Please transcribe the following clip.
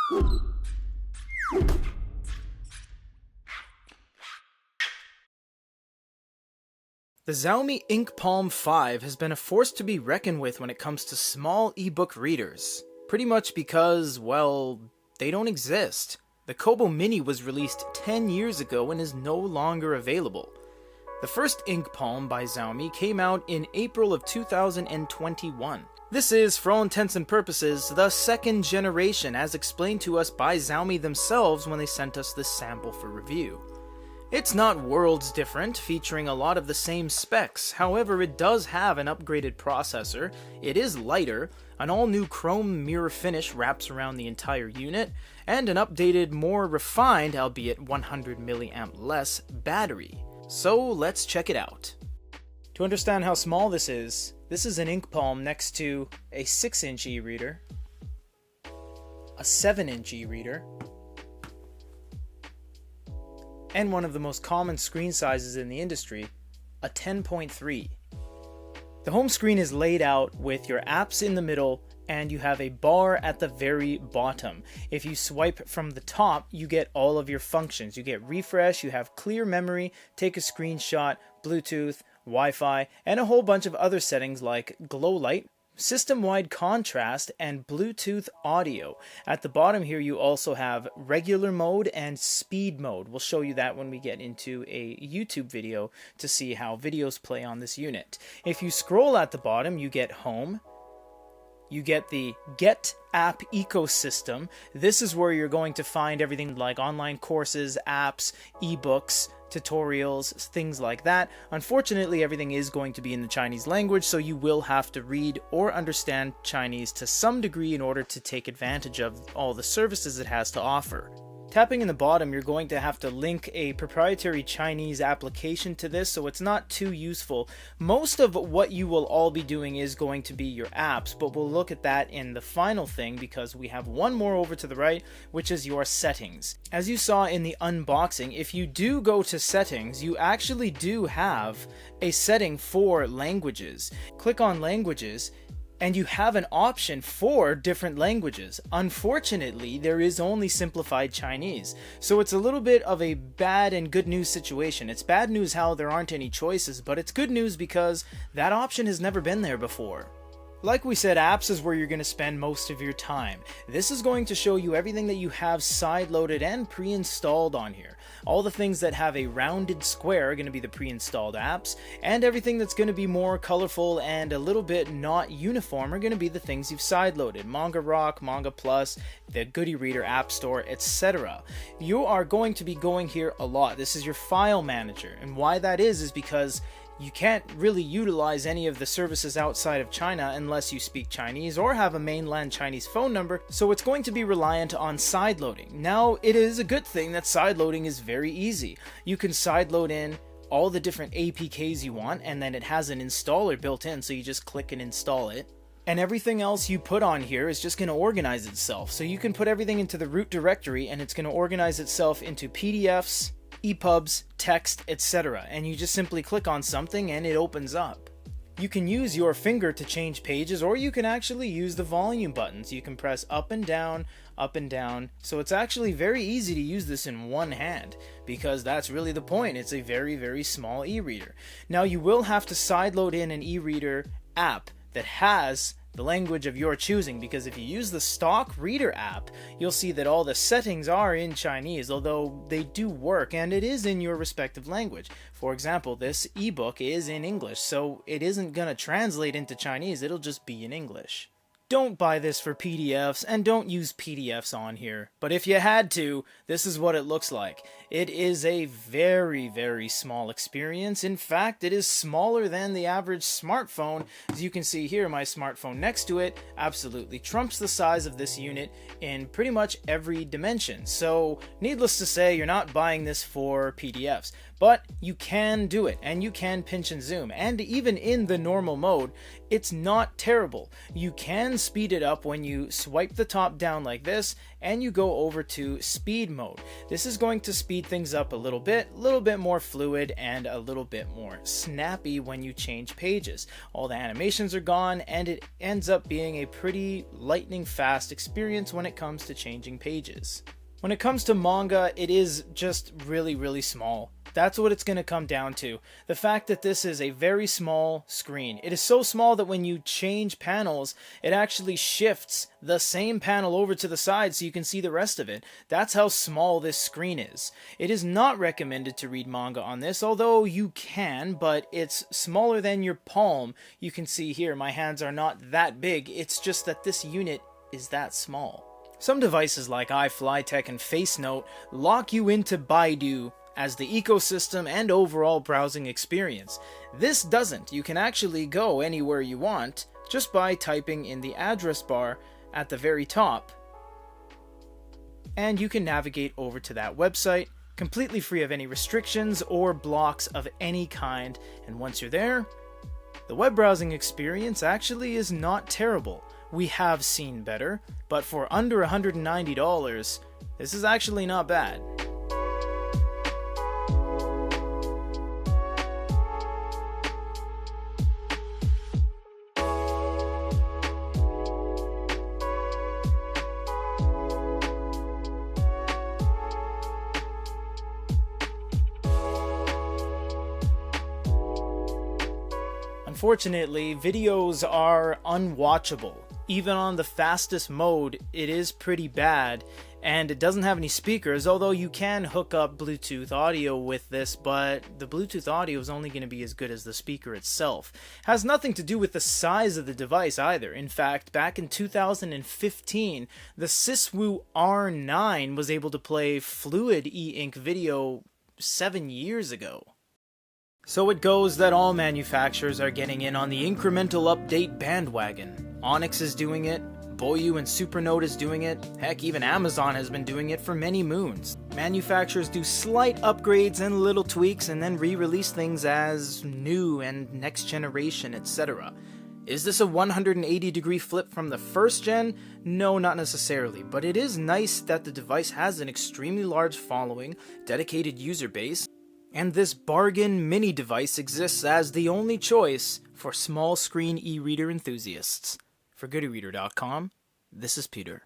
The Xiaomi InkPalm 5 has been a force to be reckoned with when it comes to small ebook readers. Pretty much because, well, they don't exist. The Kobo Mini was released 10 years ago and is no longer available. The first InkPalm by Xiaomi came out in April of 2021. This is, for all intents and purposes, the second generation as explained to us by Xiaomi themselves when they sent us this sample for review. It's not worlds different, featuring a lot of the same specs, however it does have an upgraded processor, it is lighter, an all-new chrome mirror finish wraps around the entire unit, and an updated, more refined, albeit 100 mAh less, battery. So let's check it out. To understand how small this is an InkPalm next to a 6-inch e-reader, a 7-inch e-reader, and one of the most common screen sizes in the industry, a 10.3. The home screen is laid out with your apps in the middle and you have a bar at the very bottom. If you swipe from the top, you get all of your functions. You get refresh, you have clear memory, take a screenshot, Bluetooth, Wi-Fi, and a whole bunch of other settings like glow light, system-wide contrast, and Bluetooth audio. At the bottom here you also have regular mode and speed mode. We'll show you that when we get into a YouTube video to see how videos play on this unit. If you scroll at the bottom, you get home, you get the Get App ecosystem. This is where you're going to find everything like online courses, apps, ebooks, tutorials, things like that. Unfortunately, everything is going to be in the Chinese language, so you will have to read or understand Chinese to some degree in order to take advantage of all the services it has to offer. Tapping in the bottom, you're going to have to link a proprietary Chinese application to this, so it's not too useful. Most of what you will all be doing is going to be your apps, but we'll look at that in the final thing because we have one more over to the right, which is your settings. As you saw in the unboxing, if you do go to settings, you actually do have a setting for languages. Click on languages, and you have an option for different languages. Unfortunately, there is only simplified Chinese, so it's a little bit of a bad and good news situation. It's bad news how there aren't any choices, but it's good news because that option has never been there before. Like we said, apps is where you're going to spend most of your time. This is going to show you everything that you have side-loaded and pre-installed on here. All the things that have a rounded square are going to be the pre-installed apps, and everything that's going to be more colorful and a little bit not uniform are going to be the things you've side-loaded. Manga Rock, Manga Plus, the Goody Reader App Store, etc. You are going to be going here a lot. This is your file manager, and why that is because you can't really utilize any of the services outside of China unless you speak Chinese or have a mainland Chinese phone number, so it's going to be reliant on sideloading. Now, it is a good thing that sideloading is very easy. You can sideload in all the different APKs you want, and then it has an installer built in, so you just click and install it. And everything else you put on here is just going to organize itself. So you can put everything into the root directory, and it's going to organize itself into PDFs, EPUBs, text, etc. And you just simply click on something and it opens up. You can use your finger to change pages, or you can actually use the volume buttons. You can press up and down, so it's actually very easy to use this in one hand, because that's really the point. It's a very, very small e-reader. Now you will have to sideload in an e-reader app that has the language of your choosing, because if you use the stock reader app, you'll see that all the settings are in Chinese, although they do work and it is in your respective language. For example, this ebook is in English, so it isn't going to translate into Chinese, it'll just be in English. Don't buy this for PDFs, and don't use PDFs on here. But if you had to, this is what it looks like. It is a very, very small experience. In fact, it is smaller than the average smartphone. As you can see here, my smartphone next to it absolutely trumps the size of this unit in pretty much every dimension. So, needless to say, you're not buying this for PDFs. But you can do it, and you can pinch and zoom, and even in the normal mode, it's not terrible. You can speed it up when you swipe the top down like this, and you go over to speed mode. This is going to speed speed things up a little bit more fluid, and a little bit more snappy when you change pages. All the animations are gone, and it ends up being a pretty lightning fast experience when it comes to changing pages. When it comes to manga, it is just really small. That's what it's going to come down to. The fact that this is a very small screen. It is so small that when you change panels, it actually shifts the same panel over to the side so you can see the rest of it. That's how small this screen is. It is not recommended to read manga on this, although you can, but it's smaller than your palm. You can see here, my hands are not that big. It's just that this unit is that small. Some devices like iFlyTech and FaceNote lock you into Baidu as the ecosystem and overall browsing experience. This doesn't. You can actually go anywhere you want just by typing in the address bar at the very top, and you can navigate over to that website completely free of any restrictions or blocks of any kind. And once you're there, the web browsing experience actually is not terrible. We have seen better, but for under $190, this is actually not bad. Unfortunately, videos are unwatchable. Even on the fastest mode, it is pretty bad, and it doesn't have any speakers, although you can hook up Bluetooth audio with this, but the Bluetooth audio is only going to be as good as the speaker itself. It has nothing to do with the size of the device either. In fact, back in 2015, the Siswu R9 was able to play fluid e-ink video 7 years ago. So it goes that all manufacturers are getting in on the incremental update bandwagon. Onyx is doing it, Boyu and Supernote is doing it, heck, even Amazon has been doing it for many moons. Manufacturers do slight upgrades and little tweaks and then re-release things as new and next generation, etc. Is this a 180-degree flip from the first gen? No, not necessarily, but it is nice that the device has an extremely large following, dedicated user base, and this bargain mini device exists as the only choice for small screen e-reader enthusiasts. For GoodyReader.com, this is Peter.